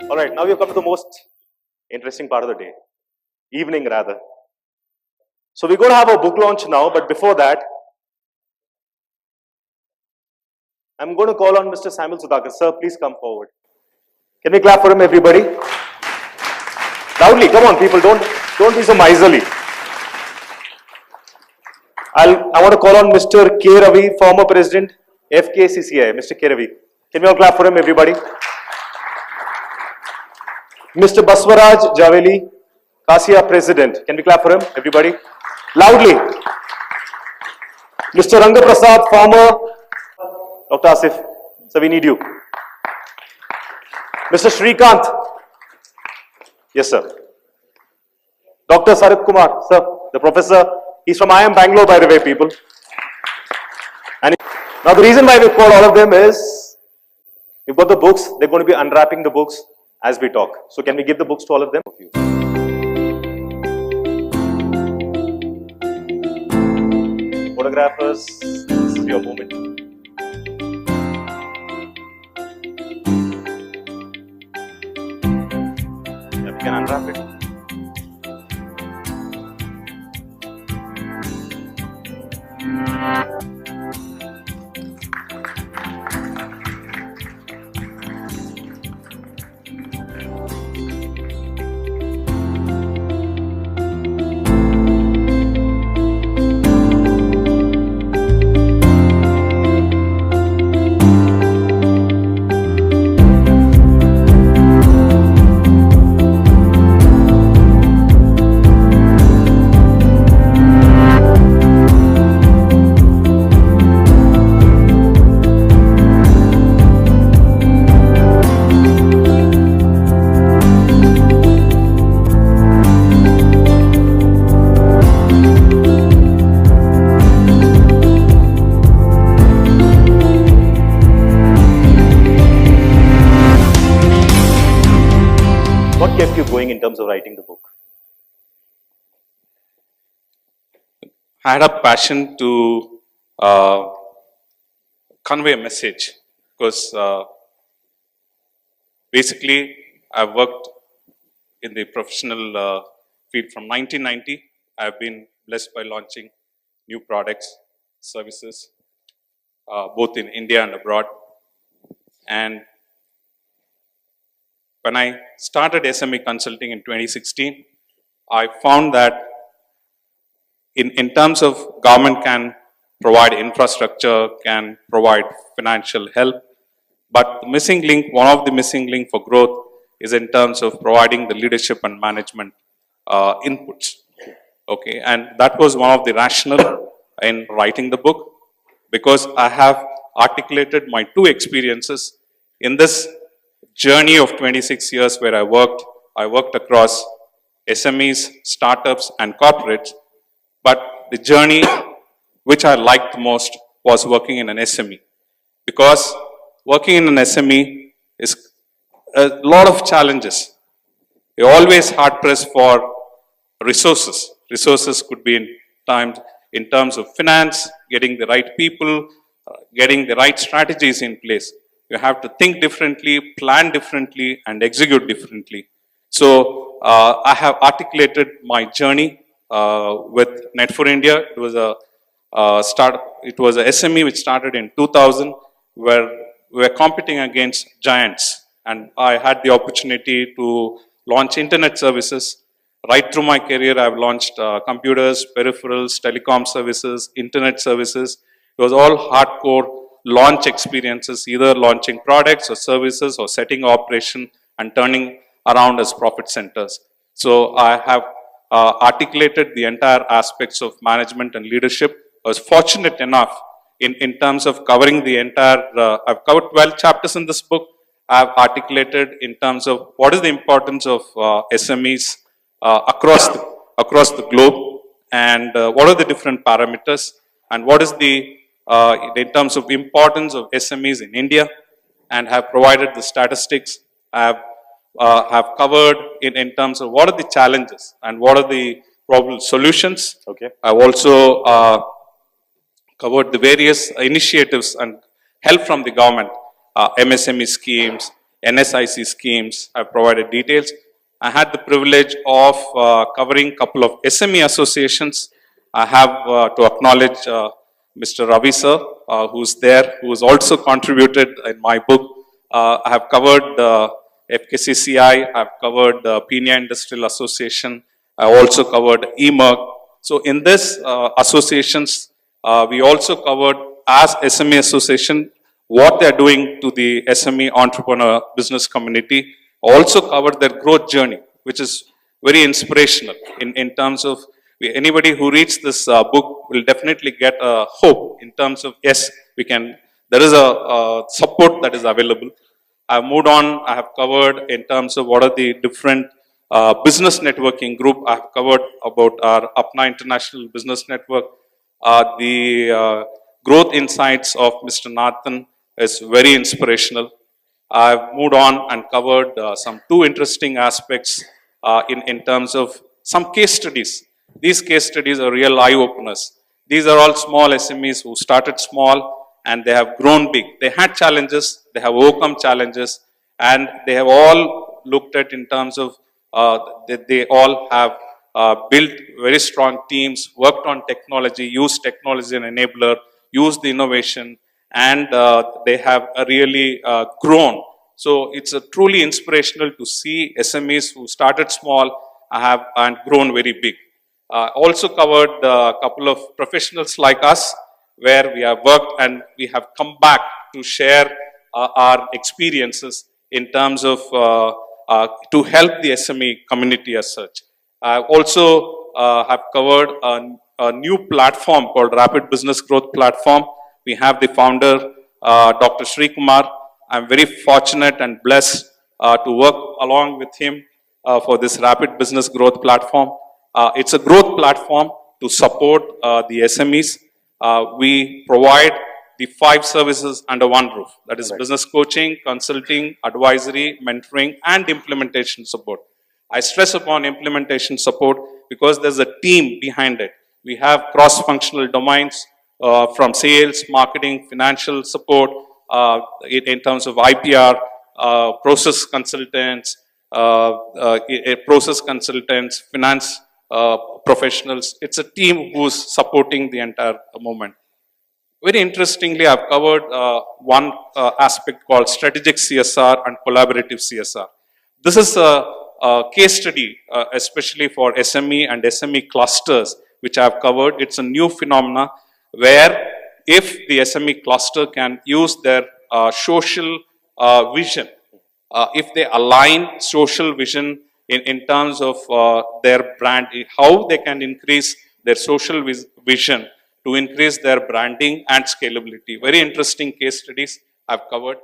All right, now we have come to the most interesting part of the day, evening rather. So we're going to have a book launch now, but before that, I'm going to call on Mr. Samuel Sudhakar. Sir, please come forward. Can we clap for him, everybody? Loudly, come on, people, don't be so miserly. I want to call on Mr. K. Ravi, former President, FKCCI. Mr. K. Ravi. Can we all clap for him, everybody? Mr. Baswaraj Javeli, Kasia President. Can we clap for him, everybody? Loudly. Mr. Ranga Prasad, former Dr. Asif. So we need you. Mr. Shrikant. Yes, sir. Dr. Sarit Kumar, sir, the professor. He's from IIM Bangalore, by the way, people. And now the reason why we called all of them is we've got the books. They're going to be unwrapping the books as we talk. So can we give the books to all of them? Photographers, this is your moment. Yeah, we can unwrap it. Kept you going in terms of writing the book? I had a passion to convey a message because basically I've worked in the professional field from 1990. I've been blessed by launching new products, services, both in India and abroad. And when I started SME Consulting in 2016, I found that in terms of government can provide infrastructure, can provide financial help, but the missing link, one of the missing link for growth is in terms of providing the leadership and management inputs. Okay, and that was one of the rationale in writing the book, because I have articulated my two experiences in this journey of 26 years where I worked across SMEs, startups and corporates, but the journey which I liked most was working in an SME, because working in an SME is a lot of challenges. You're always hard pressed for resources. Resources could be in terms of finance, getting the right people, getting the right strategies in place. You have to think differently, plan differently, and execute differently. So I have articulated my journey with Net for India. It was a SME which started in 2000, where we were competing against giants, and I had the opportunity to launch internet services. Right through my career, I've launched computers, peripherals, telecom services, internet services. It was all hardcore launch experiences, either launching products or services or setting operation and turning around as profit centers. So I have articulated the entire aspects of management and leadership. I was fortunate enough in terms of covering the entire, I've covered 12 chapters in this book. I've articulated in terms of what is the importance of SMEs across the globe, and what are the different parameters, and what is the in terms of importance of SMEs in India, and have provided the statistics. I have covered in terms of what are the challenges and what are the probable solutions. Okay. I've also covered the various initiatives and help from the government, MSME schemes, NSIC schemes. I've provided details. I had the privilege of covering a couple of SME associations. I have to acknowledge Mr. Ravi sir, who's there, who has also contributed in my book. I have covered FKCCI, I've covered Pina Industrial Association, I also covered EMERG. So in this associations, we also covered as SME association what they're doing to the SME entrepreneur business community, also covered their growth journey, which is very inspirational in terms of anybody who reads this book will definitely get a hope in terms of, yes, we can, there is a support that is available. I've moved on, I have covered in terms of what are the different business networking group. I've covered about our Apna International Business Network. The growth insights of Mr. Nathan is very inspirational. I've moved on and covered some two interesting aspects in terms of some case studies. These case studies are real eye-openers. These are all small SMEs who started small and they have grown big. They had challenges, they have overcome challenges, and they have all looked at in terms of they all have built very strong teams, worked on technology, used technology as an enabler, used the innovation, and they have really grown. So it's a truly inspirational to see SMEs who started small have and grown very big. Also covered a couple of professionals like us where we have worked and we have come back to share our experiences in terms of to help the SME community as such. I also have covered a new platform called Rapid Business Growth Platform. We have the founder, Dr. Sri Kumar. I'm very fortunate and blessed to work along with him for this Rapid Business Growth Platform. It's a growth platform to support the SMEs. We provide the 5 services under one roof. That is business coaching, consulting, advisory, mentoring, and implementation support. I stress upon implementation support because there's a team behind it. We have cross-functional domains from sales, marketing, financial support, in terms of IPR, process consultants, finance professionals. It's a team who's supporting the entire movement. Very interestingly, I've covered one aspect called strategic CSR and collaborative CSR. This is a case study, especially for SME and SME clusters, which I've covered. It's a new phenomena where if the SME cluster can use their social vision, if they align social vision in terms of their brand, how they can increase their social vision to increase their branding and scalability. Very interesting case studies I've covered.